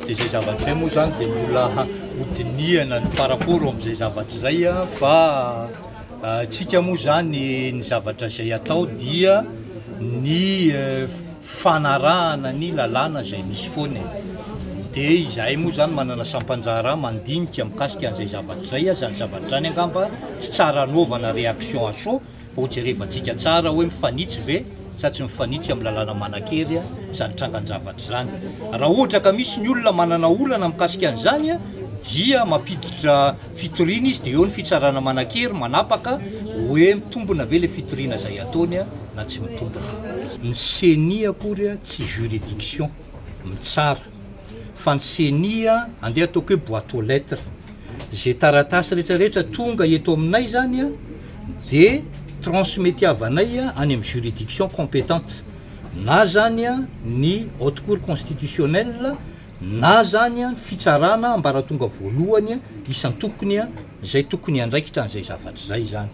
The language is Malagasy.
dia zay zavatra zay moa zany dia mbola hodiniana ny par rapport amin'izay zavatra zay a fa tsika moa zany ny zavatra zay atao dia ny fanarahana ny lalàna zay misy foana dia izahay moa zany manana sampanjara mandinika mikasika an'izay zavatra zay zany zavatra zany angamba tsy tsara anaovana réaction à chaud fa hojerevantsika tsara hoe mifanitsy ve sa tsy mifanitsy amin'ny lalàna manan-kery zany trangany zavatra zany. Raha ohatra ka misy ny olona manana olana mikasika an'izany dia mampiditra fitoriana izy dia eo ny fitsarana manan-kery manapaka hoe mitombona ve le fitoriana zay ataony na tsy mitombona. Ny CENI akory tsy juridiction mitsara fa ny CENI andeha ataoko hoe boîte aux lettres zay taratasy rehetrarehetra tonga eto aminay zany dia transmetiavanay any amin'ny juridiction compétente na zany ny haute cour constitutionnelle na zany fitsarana ambaratonga voalohany isan-tokony zay tokony andraikitra an'izay zavatra zay zany.